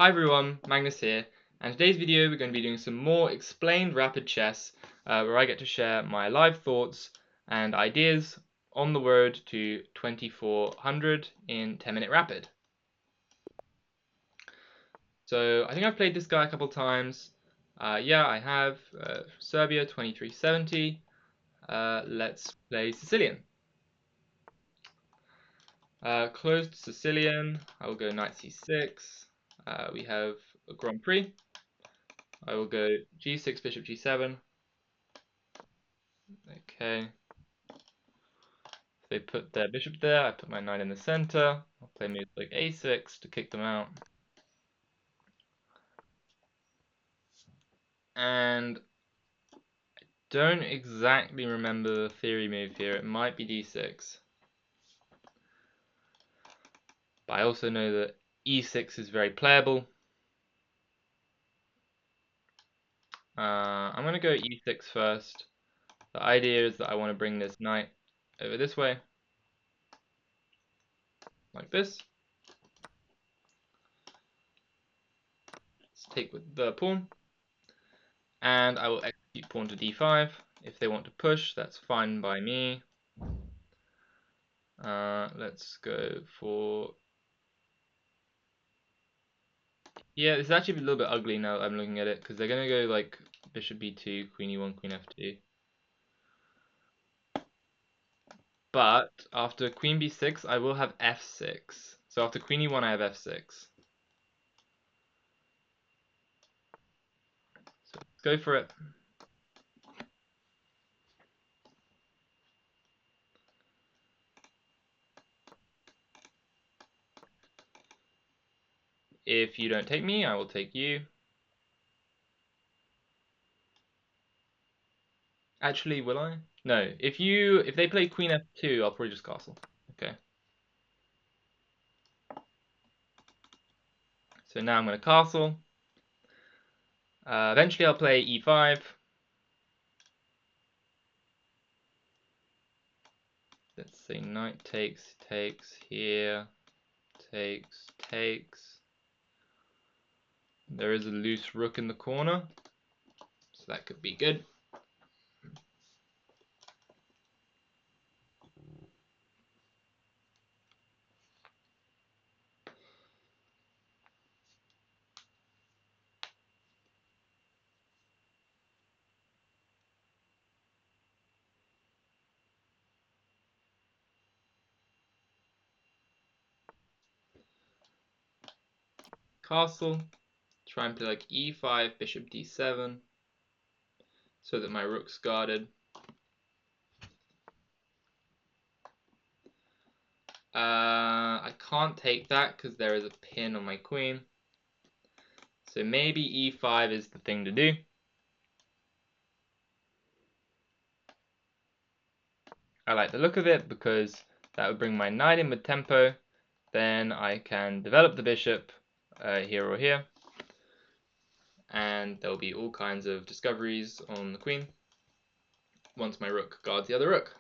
Hi everyone, Magnus here, and today's video we're going to be doing some more explained rapid chess, where I get to share my live thoughts and ideas on the road to 2400 in 10-minute rapid. So I think I've played this guy a couple times. Yeah, I have. Serbia 2370. Let's play Sicilian. Closed Sicilian. I will go knight c6. We have a Grand Prix. I will go g6, bishop g7. Okay. If they put their bishop there, I put my knight in the center. I'll play moves like a6 to kick them out. And I don't exactly remember the theory move here. It might be d6. But I also know that e6 is very playable. I'm going to go e6 first. The idea is that I want to bring this knight over this way. Like this. Let's take with the pawn. And I will execute pawn to d5. If they want to push, that's fine by me. Let's go for... Yeah, it's actually a little bit ugly now that I'm looking at it, because they're going to go like bishop b2, queen e1, queen f2. But after queen b6, I will have f6. So after queen e1, I have f6. So let's go for it. If you don't take me, I will take you. Actually, will I? No. If they play queen f2, I'll probably just castle. Okay. So now I'm going to castle. Eventually I'll play e5. Let's say knight takes here, takes. There is a loose rook in the corner, so that could be good. Castle, try and play like e5, bishop d7, so that my rook's guarded. I can't take that because there is a pin on my queen. So maybe e5 is the thing to do. I like the look of it because that would bring my knight in with tempo. Then I can develop the bishop here or here. And there'll be all kinds of discoveries on the queen once my rook guards the other rook.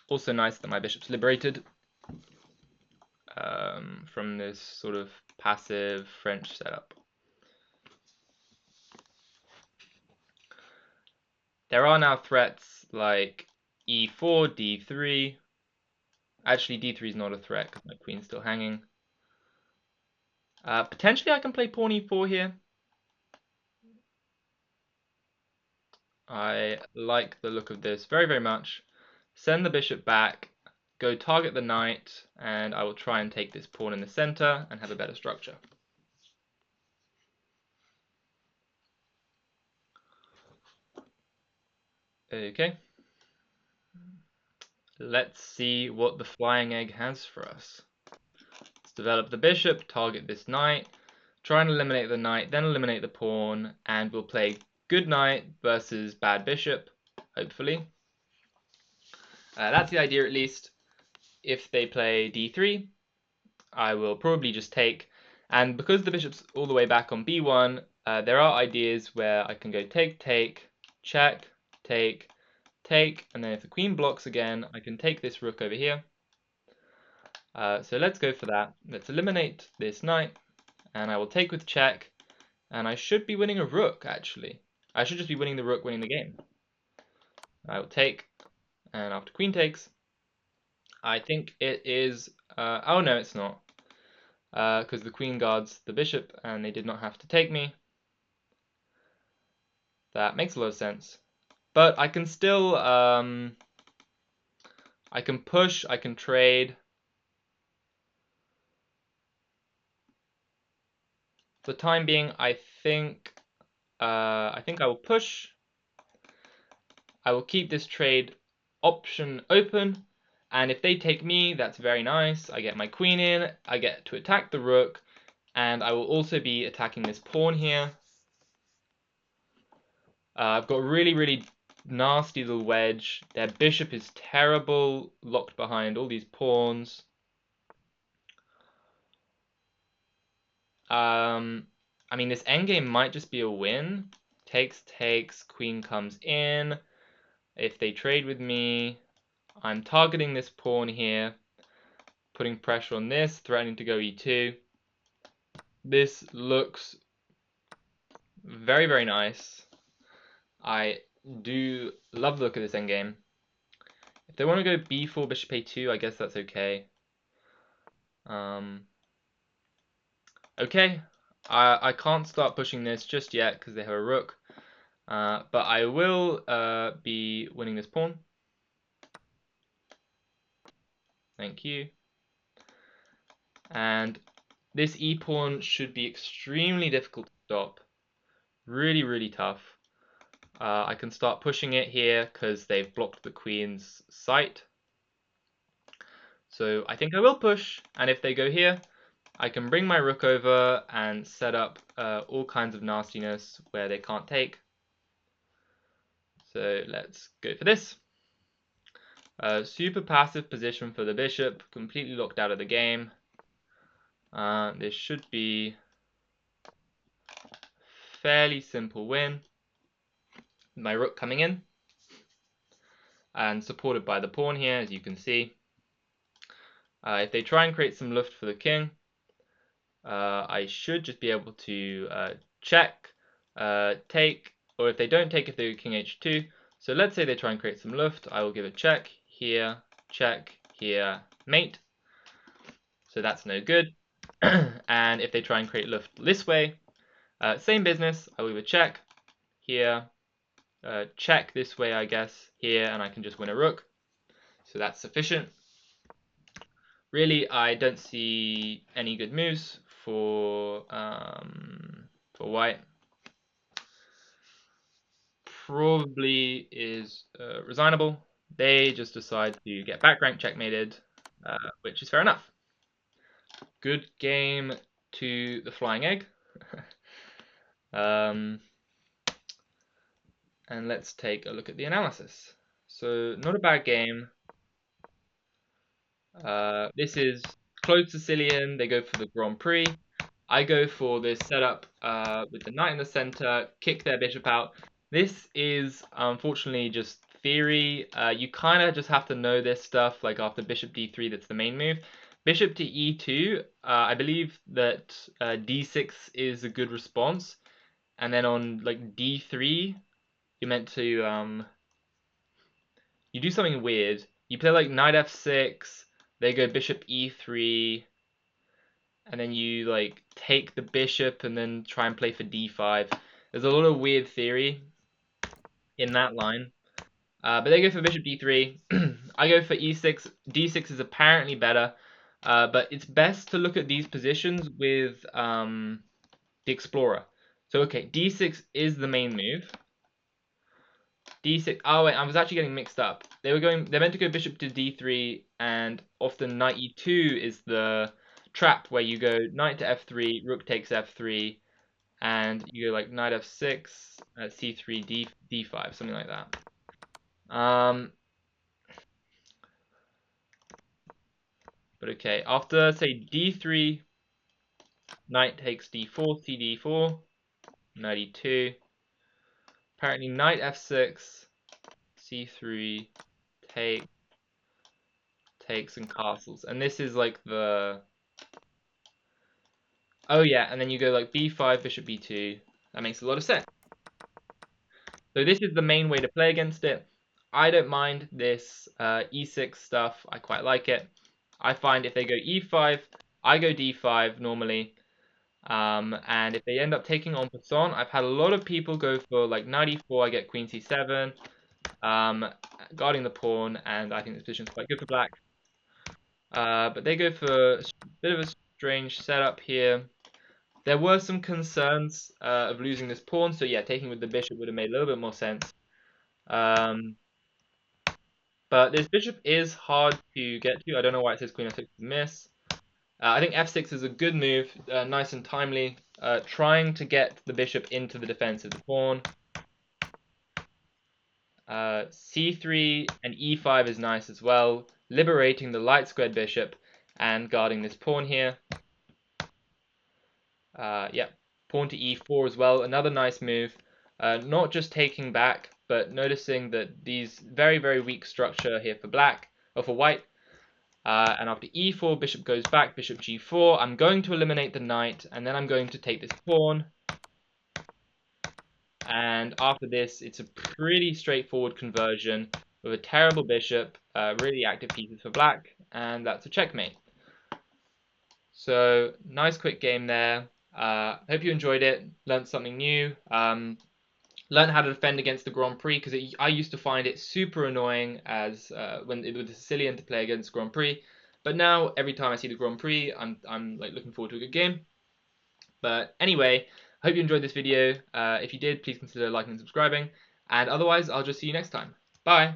Also nice that my bishop's liberated from this sort of passive French setup. There are now threats like e4, d3. Actually, d3 is not a threat because my queen's still hanging. Potentially I can play pawn e4 here. I like the look of this very, very much. Send the bishop back, go target the knight, and I will try and take this pawn in the center and have a better structure. Okay. Let's see what the flying egg has for us. Let's develop the bishop, target this knight, try and eliminate the knight, then eliminate the pawn, and we'll play good knight versus bad bishop, hopefully. That's the idea at least. If they play d3, I will probably just take. And because the bishop's all the way back on b1, there are ideas where I can go take, take, check, take, take, and then if the queen blocks again, I can take this rook over here. So let's go for that. Let's eliminate this knight, and I will take with check, and I should be winning a rook, actually. I should just be winning the rook, winning the game. I will take, and after queen takes, I think it is... oh no, it's not. Because the queen guards the bishop, and they did not have to take me. That makes a lot of sense. But I can still... I can push, I can trade. For the time being, I think I will push. I will keep this trade option open, and if they take me, that's very nice. I get my queen in, I get to attack the rook, and I will also be attacking this pawn here. I've got really, really nasty little wedge. Their bishop is terrible, locked behind all these pawns. I mean, this endgame might just be a win. Takes, takes, queen comes in. If they trade with me, I'm targeting this pawn here, putting pressure on this, threatening to go e2. This looks very, very nice. I do love the look of this endgame. If they want to go b4, bishop a2, I guess that's okay. Okay, I can't start pushing this just yet because they have a rook. But I will be winning this pawn. Thank you. And this e-pawn should be extremely difficult to stop. Really, really tough. I can start pushing it here because they've blocked the queen's sight. So I think I will push, and if they go here, I can bring my rook over and set up all kinds of nastiness where they can't take. So let's go for this. Super passive position for the bishop, completely locked out of the game. This should be fairly simple win. My rook coming in and supported by the pawn here, as you can see. If they try and create some luft for the king, I should just be able to check, take, or if they don't take, if they go king h2. So let's say they try and create some luft, I will give a check here, mate. So that's no good. And if they try and create luft this way, same business, I will give a check here, check this way, I guess, here, and I can just win a rook. So that's sufficient. Really, I don't see any good moves for white. Probably is resignable. They just decide to get back rank checkmated, which is fair enough. Good game to the flying egg. And let's take a look at the analysis. So not a bad game. This is close Sicilian. They go for the Grand Prix. I go for this setup with the knight in the center, kick their bishop out. This is unfortunately just theory. You kind of just have to know this stuff, like after bishop d3, that's the main move. Bishop to e2, I believe that d6 is a good response. And then on like d3, you're meant to, you do something weird. You play like knight f6, they go bishop e3, and then you like take the bishop and then try and play for d5. There's a lot of weird theory in that line. But they go for bishop d3. I go for e6. d6 is apparently better. But it's best to look at these positions with the explorer. So okay, d6 is the main move. d6. Oh wait, I was actually getting mixed up. They're meant to go bishop to d3, and often knight e2 is the trap where you go knight to f3, rook takes f3, and you go like knight f6, c3, d5, something like that. But okay, after say d3, knight takes d4, cd4, knight e2. Apparently knight f6, c3, takes and castles. And this is like the... Oh yeah, and then you go like b5, bishop b2. That makes a lot of sense. So this is the main way to play against it. I don't mind this e6 stuff. I quite like it. I find if they go e5, I go d5 normally. And if they end up taking en passant, I've had a lot of people go for like knight e4, I get queen c7, guarding the pawn, and I think this position's quite good for black. But they go for a bit of a strange setup here. There were some concerns of losing this pawn, so yeah, taking with the bishop would have made a little bit more sense. But this bishop is hard to get to. I don't know why it says queen f6 is miss. I think f6 is a good move, nice and timely, trying to get the bishop into the defense of the pawn. c3 and e5 is nice as well, liberating the light squared bishop and guarding this pawn here. Yeah, pawn to e4 as well, another nice move. Not just taking back, but noticing that these very, very weak structure here for black, or for white. And after e4, bishop goes back, bishop g4. I'm going to eliminate the knight, and then I'm going to take this pawn. And after this, it's a pretty straightforward conversion with a terrible bishop, really active pieces for black, and that's a checkmate. So, nice quick game there. Hope you enjoyed it, learned something new. Learned how to defend against the Grand Prix, because I used to find it super annoying as when it was Sicilian to play against Grand Prix. But now every time I see the Grand Prix, I'm like looking forward to a good game. But anyway, I hope you enjoyed this video. If you did, please consider liking and subscribing. And otherwise, I'll just see you next time. Bye.